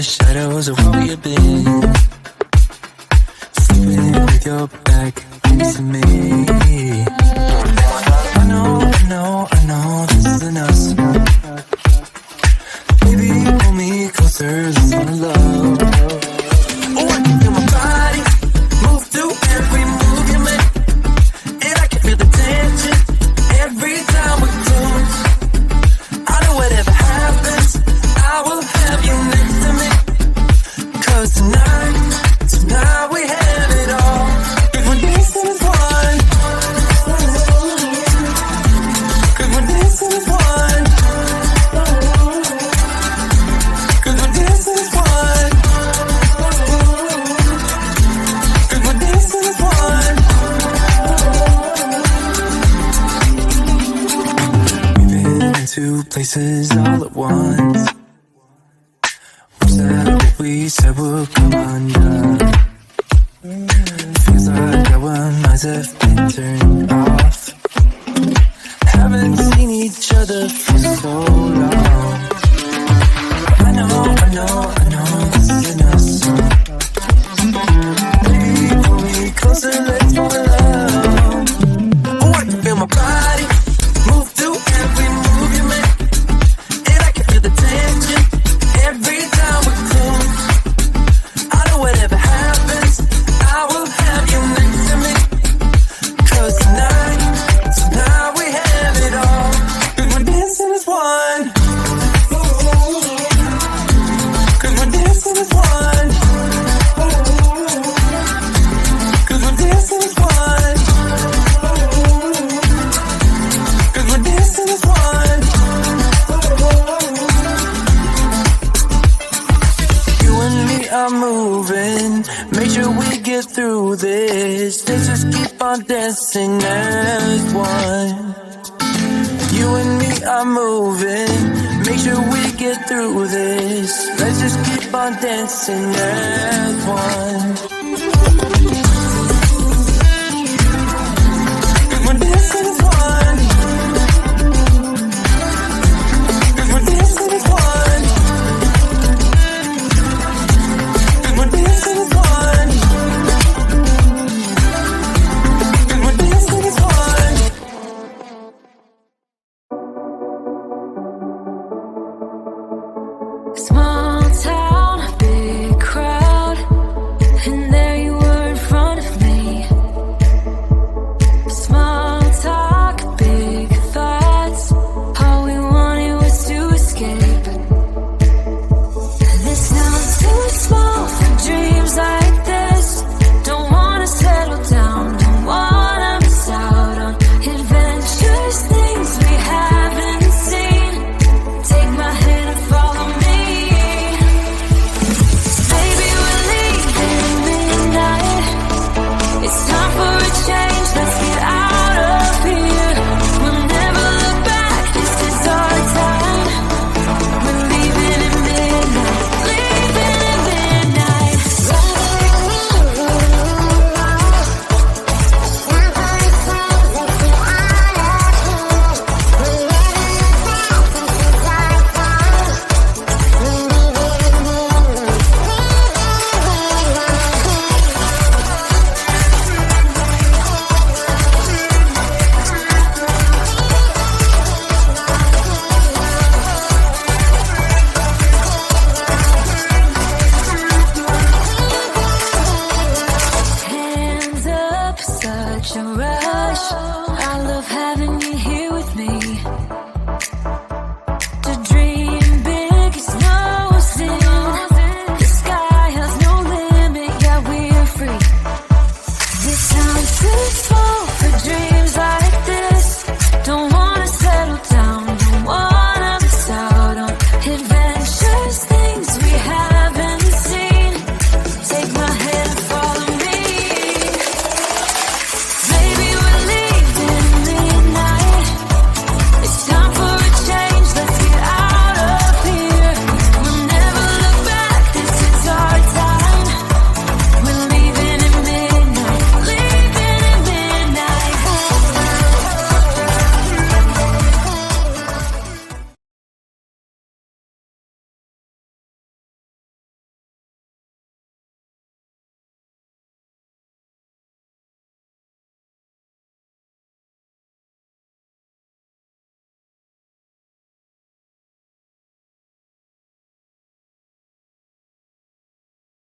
shadows of where we have been, sleeping with your back next to me. I know this isn't us. Baby, pull me closer, let's fall in love. Oh, I can feel my body move through every move you make, and I can feel the tension every time we close. I know whatever happens, I will have you next to me. 'Cause tonight we have it all. If we're dancing as one, 'cause we're dancing as one, 'cause we're dancing as one, 'cause we're dancing as one. We've been in two places all at once. Was that what we said would come undone? Feels like our minds have been turned off. Haven't seen each other for so long. I know this isn't us. Baby, pull me closer, let's fall in love. Oh, I can feel my body move through every move you make, and I can feel the tension every time we close. I know whatever happens, I will have you next to me. 'Cause tonight we have it all. 'Cause we're dancing as one. 'Cause we're dancing as one. 'Cause we're dancing as one. 'Cause we're dancing as one. You and me are moving, make sure we get through this. Let's just keep on dancing as one. You and me are moving, make sure we get through this. Let's just keep on dancing as one. 'Cause we're dancing as one. 'Cause we're dancing as one. 'Cause we're dancing as one. 'Cause we're dancing as one. Small